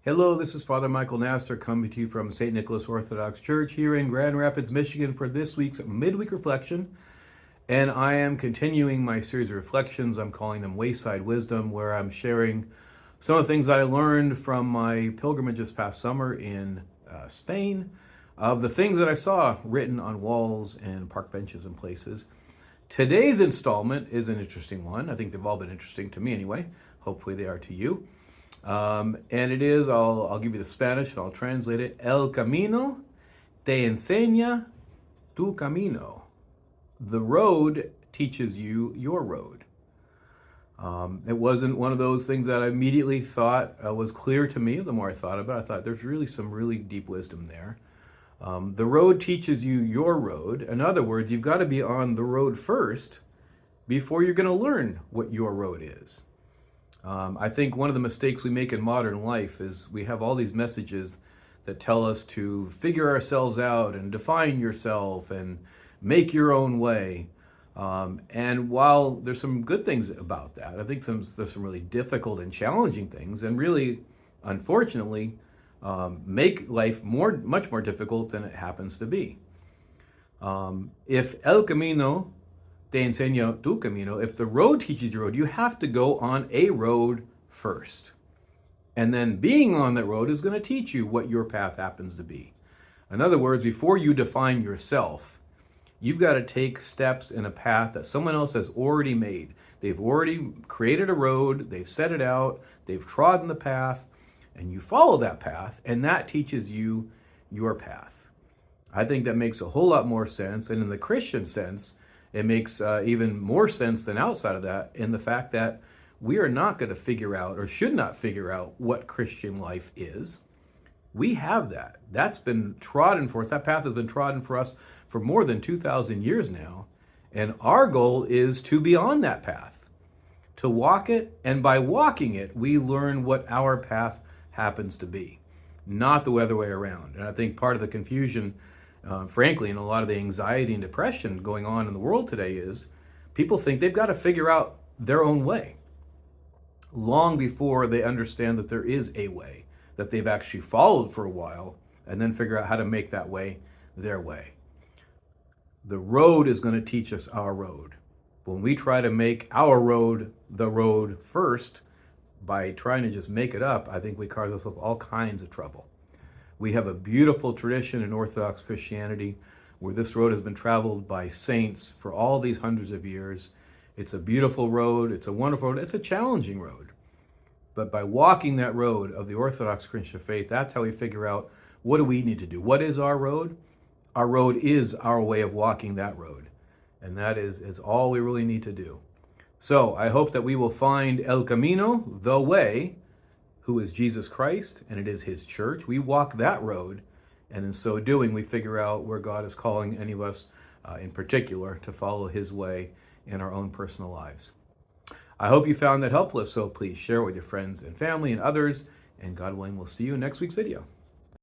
Hello, this is Father Michael Nasser coming to you from St. Nicholas Orthodox Church here in Grand Rapids, Michigan for this week's Midweek Reflection. And I am continuing my series of reflections. I'm calling them Wayside Wisdom, where I'm sharing some of the things I learned from my pilgrimage this past summer in Spain, of the things that I saw written on walls and park benches and places. Today's installment is an interesting one. I think they've all been interesting to me anyway. Hopefully they are to you. And it is, I'll give you the Spanish and I'll translate it. El camino te enseña tu camino. The road teaches you your road. It wasn't one of those things that I immediately thought was clear to me. The more I thought about it, I thought there's really some really deep wisdom there. The road teaches you your road. In other words, you've got to be on the road first before you're going to learn what your road is. I think one of the mistakes we make in modern life is we have all these messages that tell us to figure ourselves out and define yourself and make your own way. And while there's some good things about that, I think there's some really difficult and challenging things, and really, unfortunately, make life much more difficult than it happens to be. If El Camino te enseña tu camino, if the road teaches you the road, you have to go on a road first. And then being on that road is going to teach you what your path happens to be. In other words, before you define yourself, you've got to take steps in a path that someone else has already made. They've already created a road, they've set it out, they've trodden the path, and you follow that path, and that teaches you your path. I think that makes a whole lot more sense, and in the Christian sense, it makes even more sense than outside of that, in the fact that we are not going to figure out, or should not figure out, what Christian life is. We have that. That's been trodden for us. That path has been trodden for us for more than 2,000 years now. And our goal is to be on that path, to walk it. And by walking it, we learn what our path happens to be, not the other way around. And I think part of the confusion, frankly, and a lot of the anxiety and depression going on in the world today is people think they've got to figure out their own way long before they understand that there is a way that they've actually followed for a while, and then figure out how to make that way their way. The road is going to teach us our road. When we try to make our road the road first by trying to just make it up, I think we cause ourselves all kinds of trouble. We have a beautiful tradition in Orthodox Christianity where this road has been traveled by saints for all these hundreds of years. It's a beautiful road. It's a wonderful road. It's a challenging road. But by walking that road of the Orthodox Christian faith, that's how we figure out, what do we need to do? What is our road? Our road is our way of walking that road. And that is all we really need to do. So I hope that we will find El Camino, the way, who is Jesus Christ, and it is his church. We walk that road, and in so doing, we figure out where God is calling any of us in particular to follow his way in our own personal lives. I hope you found that helpful. If so, please share with your friends and family and others, and God willing, we'll see you in next week's video.